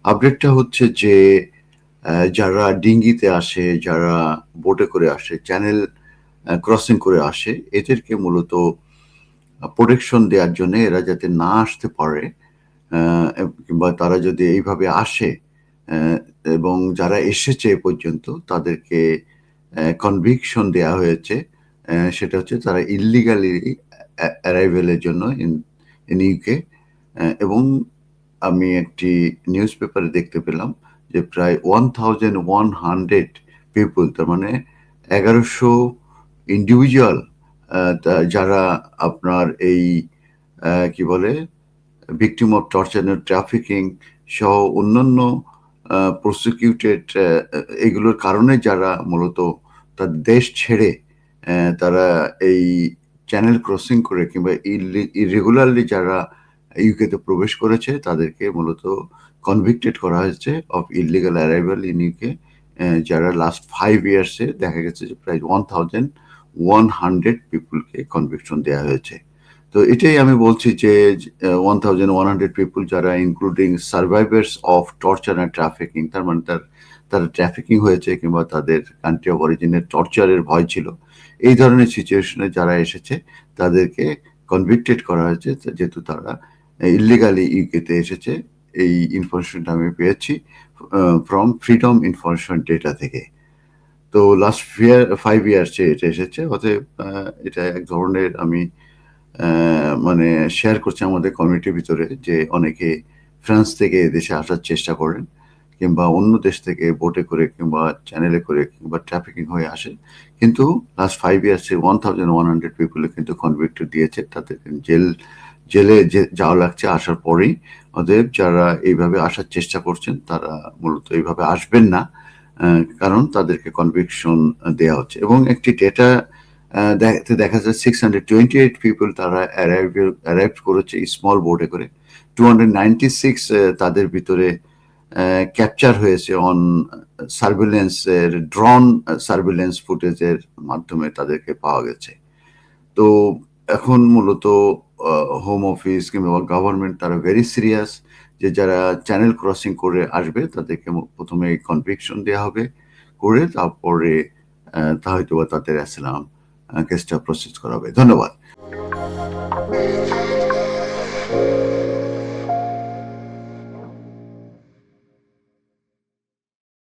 আপডেটটা হচ্ছে যে যারা ডিঙ্গিতে আসে, যারা বোটে করে আসে, চ্যানেল ক্রসিং করে আসে, এদেরকে মূলত প্রোটেকশন দেওয়ার জন্য এরা যাতে না আসতে পারে, কিংবা তারা যদি এইভাবে আসে, এবং যারা এসেছে এ পর্যন্ত তাদেরকে কনভিকশন দেওয়া হয়েছে। সেটা হচ্ছে তারা ইল্লিগালি অ্যারাইভেলের জন্য ইন ইউকে। এবং আমি একটি নিউজ পেপারে দেখতে পেলাম যে প্রায় 1100 পিপল, তার মানে 1100 ইন্ডিভিজুয়াল, যারা আপনার এই কি বলে victim of torture and trafficking সহ অন্যান্য প্রসিকিউটেড এগুলোর কারণে যারা মূলত তার দেশ ছেড়ে তারা এই চ্যানেল ক্রসিং করে কিংবা ইরেগুলারলি যারা ইউকেতে প্রবেশ করেছে তাদেরকে মূলত কনভিক্টেড করা হয়েছে of illegal arrival in UK, যারা লাস্ট 5 ইয়ার্সে দেখা গেছে যে প্রায় 1100 পিপুলকে কনভিকশন দেওয়া হয়েছে। তো এটাই আমি বলছি যে 1100 পিপুল যারা including survivors of torture and trafficking, তার মানে তারা ট্রাফিকিং হয়েছে কিংবা তাদের কান্ট্রি অফ অরিজিনের টর্চারের ভয় ছিল, এই ধরনের সিচুয়েশনে যারা এসেছে তাদেরকে কনভিক্টেড করা হয়েছে যেহেতু তারা ইলিগালি ইউকেতে এসেছে। এই ইনফরমেশনটা আমি পেয়েছি ফ্রম ফ্রিডম ইনফরমেশন ডেটা থেকে। তো লাস্ট 5 ইয়ার্সে এটা এসেছে। অতএব এটা এক ধরনের আমি মানে শেয়ার করছি আমাদের কমিউনিটির ভিতরে যে অনেকে ফ্রান্স থেকে দেশে আসার চেষ্টা করেন কিংবা অন্য দেশ থেকে বোটে করে কিংবা চ্যানেলে করে কিংবা ট্রাফিকিং হয়ে আসে, কিন্তু লাস্ট 5 ইয়ার্সে 1100 পিপলে কিন্তু কনভিক্টেড দিয়েছে, তাদের জেলে যাওয়া লাগছে আসার পরেই। অতএব যারা এইভাবে আসার চেষ্টা করছেন তারা মূলত এইভাবে আসবেন না, কারণ তাদেরকে কনভিকশন দেওয়া হচ্ছে। এবং একটি ডেটা দেখা যায় 628 পিপল তারা অ্যারাইভ করেছে স্মল বোটে করে, 296 তাদের ভিতরে ক্যাপচার হয়েছে অন সার্ভিলেন্সের ড্রোন সার্ভিলেন্স ফুটেজের মাধ্যমে তাদেরকে পাওয়া গেছে। তো এখন মূলত হোম অফিস কিংবা গভর্নমেন্ট তারা ভেরি সিরিয়াস যে যারা চ্যানেল ক্রসিং করে আসবে তাদেরকে প্রথমে কনভিকশন দেওয়া হবে, করে তারপরে তা হয়তো তাদের অ্যাসাইলাম কেসটা প্রসেস করা হবে। ধন্যবাদ।